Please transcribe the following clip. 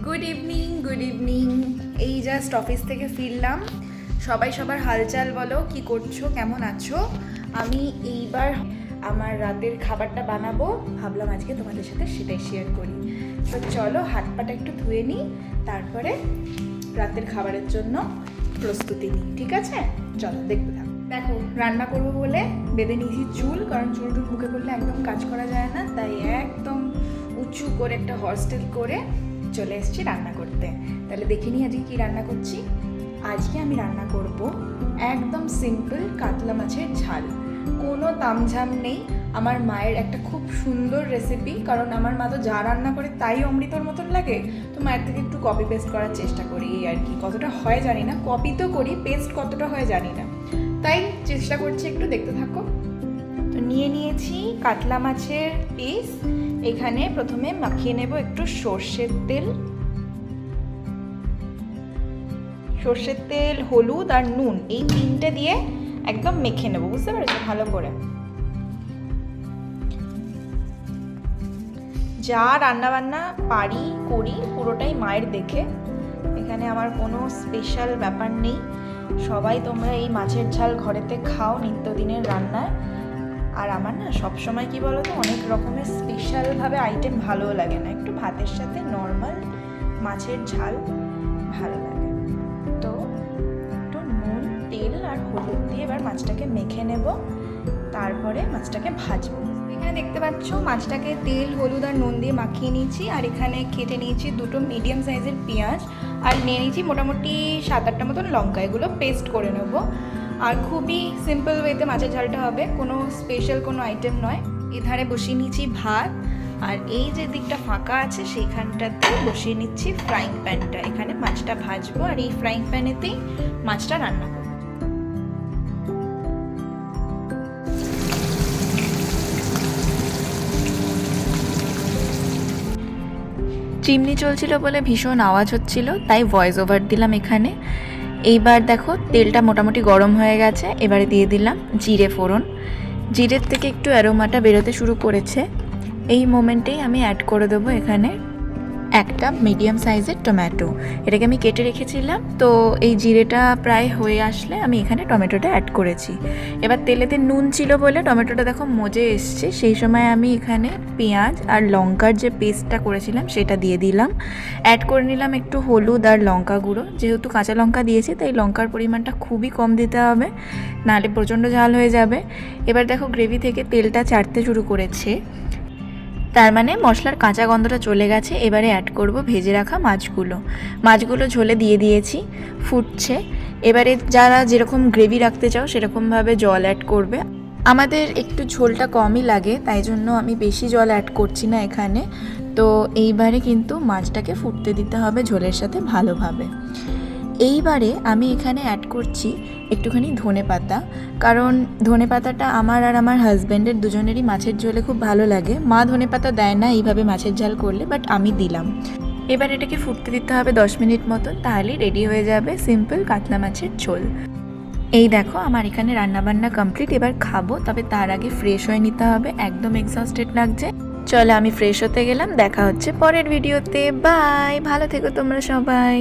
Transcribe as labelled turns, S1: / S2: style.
S1: Good evening. এই just office থেকে ফিরলাম। সবাই সবার হালচাল বলো, কি করছো, কেমন আছো? আমি এইবার আমার রাতের খাবারটা বানাবো, ভাবলাম আজকে তোমাদের সাথে সেটাই শেয়ার করি। তো চলো হাত পাটা একটু ধুয়ে নিই, তারপরে রাতের খাবারের জন্য প্রস্তুতি নিই, ঠিক আছে? চলো দেখতে থাকো। দেখো রান্না করবো বলে বেঁধে নিয়েছি চুল, কারণ চুল মুখে করলে একদম কাজ করা যায় না, তাই একদম উঁচু করে একটা হস্টেল করে চলে এসেছি রান্না করতে। তাহলে দেখে নিই আজকে কী রান্না করছি। আজকে আমি রান্না করব একদম সিম্পল কাতলা মাছের ঝাল, কোনো তামঝাম নেই। আমার মায়ের একটা খুব সুন্দর রেসিপি, কারণ আমার মা তো যা রান্না করে তাই অমৃতর মতন লাগে, তো মায়ের থেকে একটু কপি পেস্ট করার চেষ্টা করি। এই আর কি, কতটা হয় জানি না, কপি তো করি, পেস্ট কতটা হয় জানি না, তাই চেষ্টা করছি, একটু দেখতে থাকো। তো নিয়ে নিয়েছি কাতলা মাছের পিস। এখানে প্রথমে মাখিয়ে নেব একটু সর্ষের তেল, হলুদ আর নুন, এই তিনটে দিয়ে একদম মেখে নেব, বুঝতে পেরেছো? ভালো করে। যা রান্নাবান্না পারি করি পুরোটাই মায়ের দেখে, এখানে আমার কোনো স্পেশাল ব্যাপার নেই। সবাই তোমরা এই মাছের ঝাল ঘরেতে খাও নিত্যদিনের রান্নায়। আর আমার না সবসময় কি বলো তো, অনেক রকমের স্পেশালভাবে আইটেম ভালোও লাগে না, একটু ভাতের সাথে নর্মাল মাছের ঝাল ভালো লাগে। তো একটু নুন, তেল আর হলুদ দিয়ে এবার মাছটাকে মেখে নেব, তারপরে মাছটাকে ভাজবো। এখানে দেখতে পাচ্ছ মাছটাকে তেল, হলুদ আর নুন দিয়ে মাখিয়ে নিয়েছি। আর এখানে কেটে নিয়েছি দুটো মিডিয়াম সাইজের পেঁয়াজ, আর নিয়ে নিয়েছি মোটামুটি 7-8টা মতন লঙ্কা, এগুলো পেস্ট করে নেব। আর খুবই সিম্পল ওয়েতে মাছের ঝালটা হবে, কোনো স্পেশাল কোনো আইটেম নয়। এধারে বসিয়ে নিয়েছি ভাত, আর এই যে দিকটা ফাঁকা আছে সেইখানটাতে বসিয়ে নিচ্ছি ফ্রাইং প্যানটা। এখানে মাছটা ভাজবো, আর এই ফ্রাইং প্যানেতেই মাছটা রান্না করবো। চিমনি চলছিল বলে ভীষণ আওয়াজ হচ্ছিল, তাই ভয়েস ওভার দিলাম এখানে। এইবার দেখো তেলটা মোটামুটি গরম হয়ে গেছে, এবারে দিয়ে দিলাম জিরে ফোড়ন। জিরের থেকে একটু অ্যারোমাটা বেরোতে শুরু করেছে, এই মোমেন্টেই আমি অ্যাড করে দেবো এখানে একটা মিডিয়াম সাইজের টমেটো। এটাকে আমি কেটে রেখেছিলাম, তো এই জিরেটা প্রায় হয়ে আসলে আমি এখানে টমেটোটা অ্যাড করেছি। এবার তেলেতে নুন ছিল বলে টমেটোটা দেখো মজে এসছে, সেই সময় আমি এখানে পেঁয়াজ আর লঙ্কার যে পেস্টটা করেছিলাম সেটা দিয়ে দিলাম। অ্যাড করে নিলাম একটু হলুদ আর লঙ্কা গুঁড়ো, যেহেতু কাঁচা লঙ্কা দিয়েছি তাই লঙ্কার পরিমাণটা খুবই কম দিতে হবে, নাহলে প্রচণ্ড ঝাল হয়ে যাবে। এবার দেখো গ্রেভি থেকে তেলটা ছাড়তে শুরু করেছে, তার মানে মশলার কাঁচা গন্ধটা চলে গেছে। এবারে অ্যাড করব ভেজে রাখা মাছগুলো ঝোলে দিয়ে দিয়েছি, ফুটছে। এবারে যারা যেরকম গ্রেভি রাখতে চাও সেরকমভাবে জল অ্যাড করবে। আমাদের একটু ঝোলটা কমই লাগে, তাই জন্য আমি বেশি জল অ্যাড করছি না এখানে। তো এইবারে কিন্তু মাছটাকে ফুটতে দিতে হবে ঝোলের সাথে ভালোভাবে। এইবারে আমি এখানে অ্যাড করছি একটুখানি ধনেপাতা, কারণ ধনেপাতাটা আমার আর আমার হাজব্যান্ডের দুজনেরই মাছের ঝোলে খুব ভালো লাগে। মা ধনেপাতা দেয় না এইভাবে মাছের ঝাল করলে, বাট আমি দিলাম। এবার এটাকে ফুটতে দিতে হবে 10 মিনিট মতন, তাহলেই রেডি হয়ে যাবে সিম্পল কাতলা মাছের ঝোল। এই দেখো আমার এখানে রান্নাবান্না কমপ্লিট, এবার খাবো, তবে তার আগে ফ্রেশ হয়ে নিতে হবে, একদম এক্সস্টেড লাগছে। চলো আমি ফ্রেশ হতে গেলাম, দেখা হচ্ছে পরের ভিডিওতে। বাই, ভালো থেকো তোমরা সবাই।